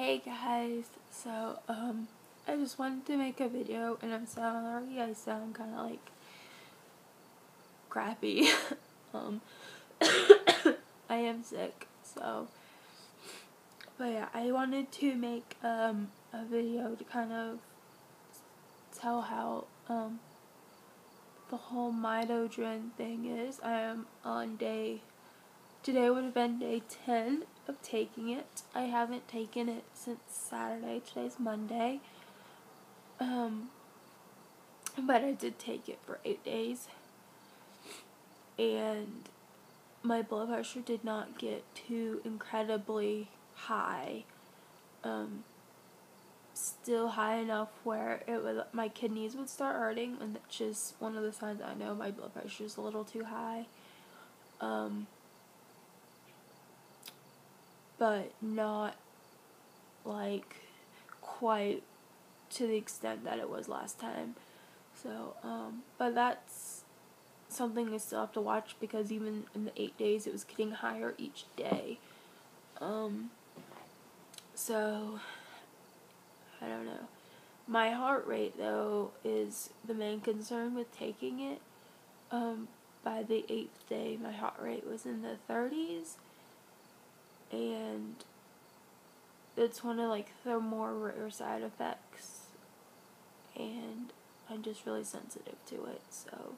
Hey guys, so I just wanted to make a video, and I'm sorry I sound kind of like crappy. um I am sick, but yeah, I wanted to make a video to kind of tell how the whole Midodrine thing is. I am on today would have been day 10 of taking it. I haven't taken it since Saturday. Today's Monday. But I did take it for 8 days, and my blood pressure did not get too incredibly high. Still high enough where my kidneys would start hurting, and that's just one of the signs I know my blood pressure is a little too high. But not like quite to the extent that it was last time. So, but that's something I still have to watch, because even in the 8 days it was getting higher each day. So I don't know. My heart rate though is the main concern with taking it. By the 8th day my heart rate was in the 30s, and it's one of like the more rare side effects, and I'm just really sensitive to it. So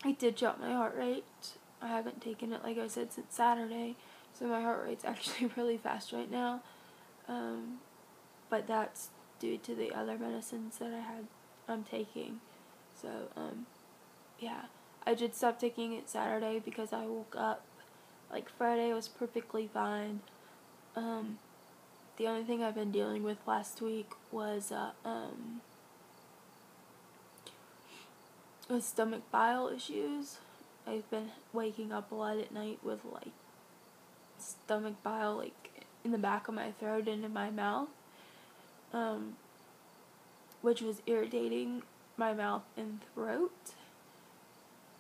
I did drop my heart rate. I haven't taken it, like I said, since Saturday, so my heart rate's actually really fast right now. But that's due to the other medicines that I'm taking. So yeah, I did stop taking it Saturday because I woke up, like Friday was perfectly fine. The only thing I've been dealing with last week was stomach bile issues. I've been waking up a lot at night with like stomach bile like in the back of my throat and in my mouth, which was irritating my mouth and throat.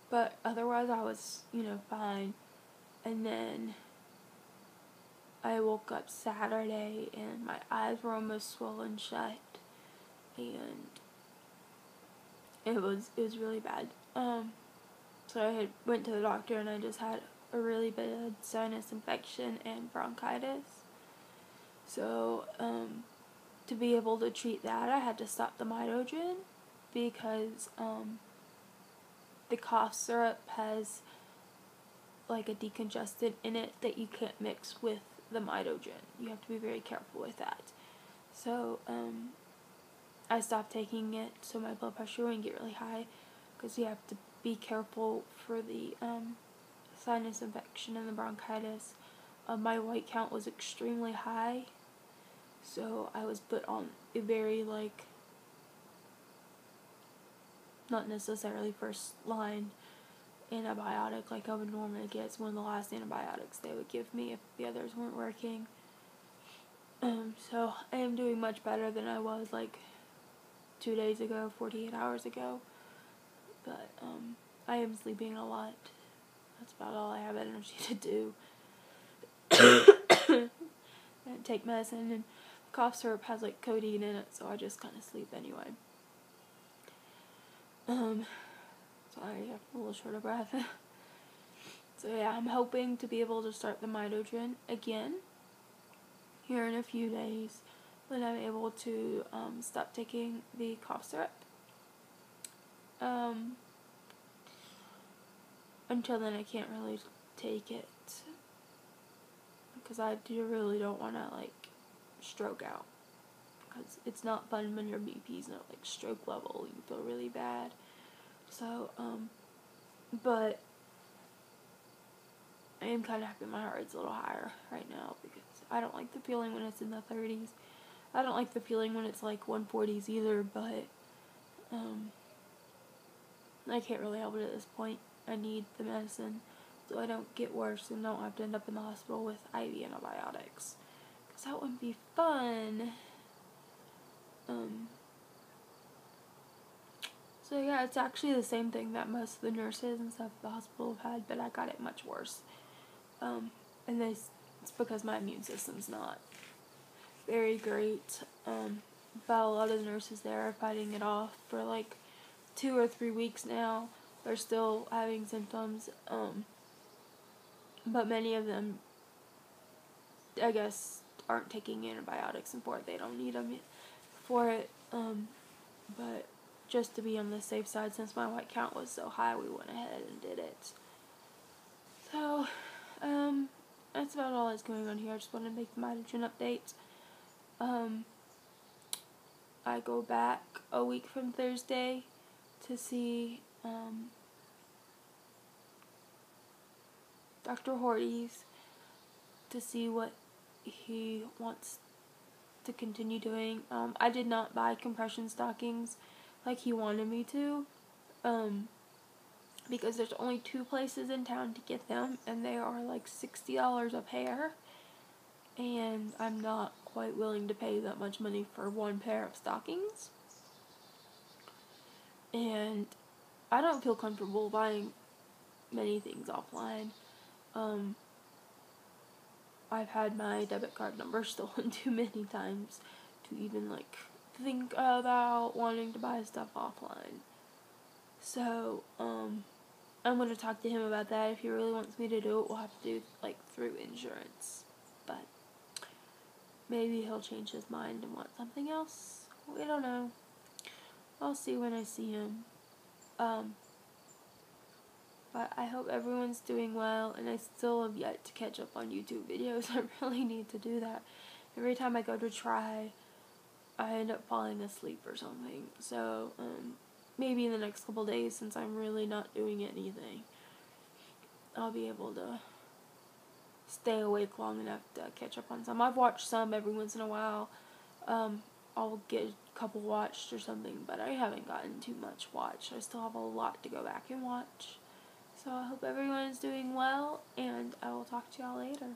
But otherwise I was, fine. And then I woke up Saturday and my eyes were almost swollen shut, and it was really bad. So I went to the doctor, and I just had a really bad sinus infection and bronchitis. So to be able to treat that, I had to stop the Midodrine, because the cough syrup has like a decongestant in it that you can't mix with the Midodrine. You have to be very careful with that. So I stopped taking it so my blood pressure wouldn't get really high, because you have to be careful for the sinus infection and the bronchitis. My white count was extremely high, so I was put on a very, not necessarily first line antibiotic like I would normally get. It's one of the last antibiotics they would give me if the others weren't working. So I am doing much better than I was like 2 days ago, 48 hours ago. But I am sleeping a lot. That's about all I have energy to do. And take medicine, and cough syrup has like codeine in it, so I just kind of sleep anyway. Sorry, I'm a little short of breath. So yeah, I'm hoping to be able to start the Midodrine again here in a few days, when I'm able to stop taking the cough syrup. Until then I can't really take it, because I really don't want to like stroke out, because it's not fun when your BP's not like stroke level. You feel really bad. So but I am kind of happy my heart rate's a little higher right now, because I don't like the feeling when it's in the 30s. I don't like the feeling when it's like 140s either, but I can't really help it at this point. I need the medicine so I don't get worse and don't have to end up in the hospital with IV antibiotics, because that wouldn't be fun. So yeah, it's actually the same thing that most of the nurses and stuff at the hospital have had, but I got it much worse. And they it's because my immune system's not very great. But a lot of the nurses there are fighting it off for like 2 or 3 weeks now. They're still having symptoms, but many of them, I guess, aren't taking antibiotics and for it. They don't need them for it. But just to be on the safe side, since my white count was so high, we went ahead and did it. So, that's about all that's going on here. I just wanted to make the Midodrine update. I go back a week from Thursday to see Dr. Horty's to see what he wants to continue doing. I did not buy compression stockings like he wanted me to, because there's only 2 places in town to get them, and they are like $60 a pair, and I'm not quite willing to pay that much money for 1 pair of stockings. And I don't feel comfortable buying many things offline. I've had my debit card number stolen too many times to even like think about wanting to buy stuff offline. So, I'm going to talk to him about that. If he really wants me to do it, we'll have to do like through insurance. But maybe he'll change his mind and want something else. We don't know. I'll see when I see him. But I hope everyone's doing well, and I still have yet to catch up on YouTube videos. I really need to do that. Every time I go to try, I end up falling asleep or something. So, maybe in the next couple days, since I'm really not doing anything, I'll be able to stay awake long enough to catch up on some. I've watched some every once in a while. I'll get a couple watched or something, but I haven't gotten too much watched. I still have a lot to go back and watch. So I hope everyone is doing well, and I will talk to y'all later.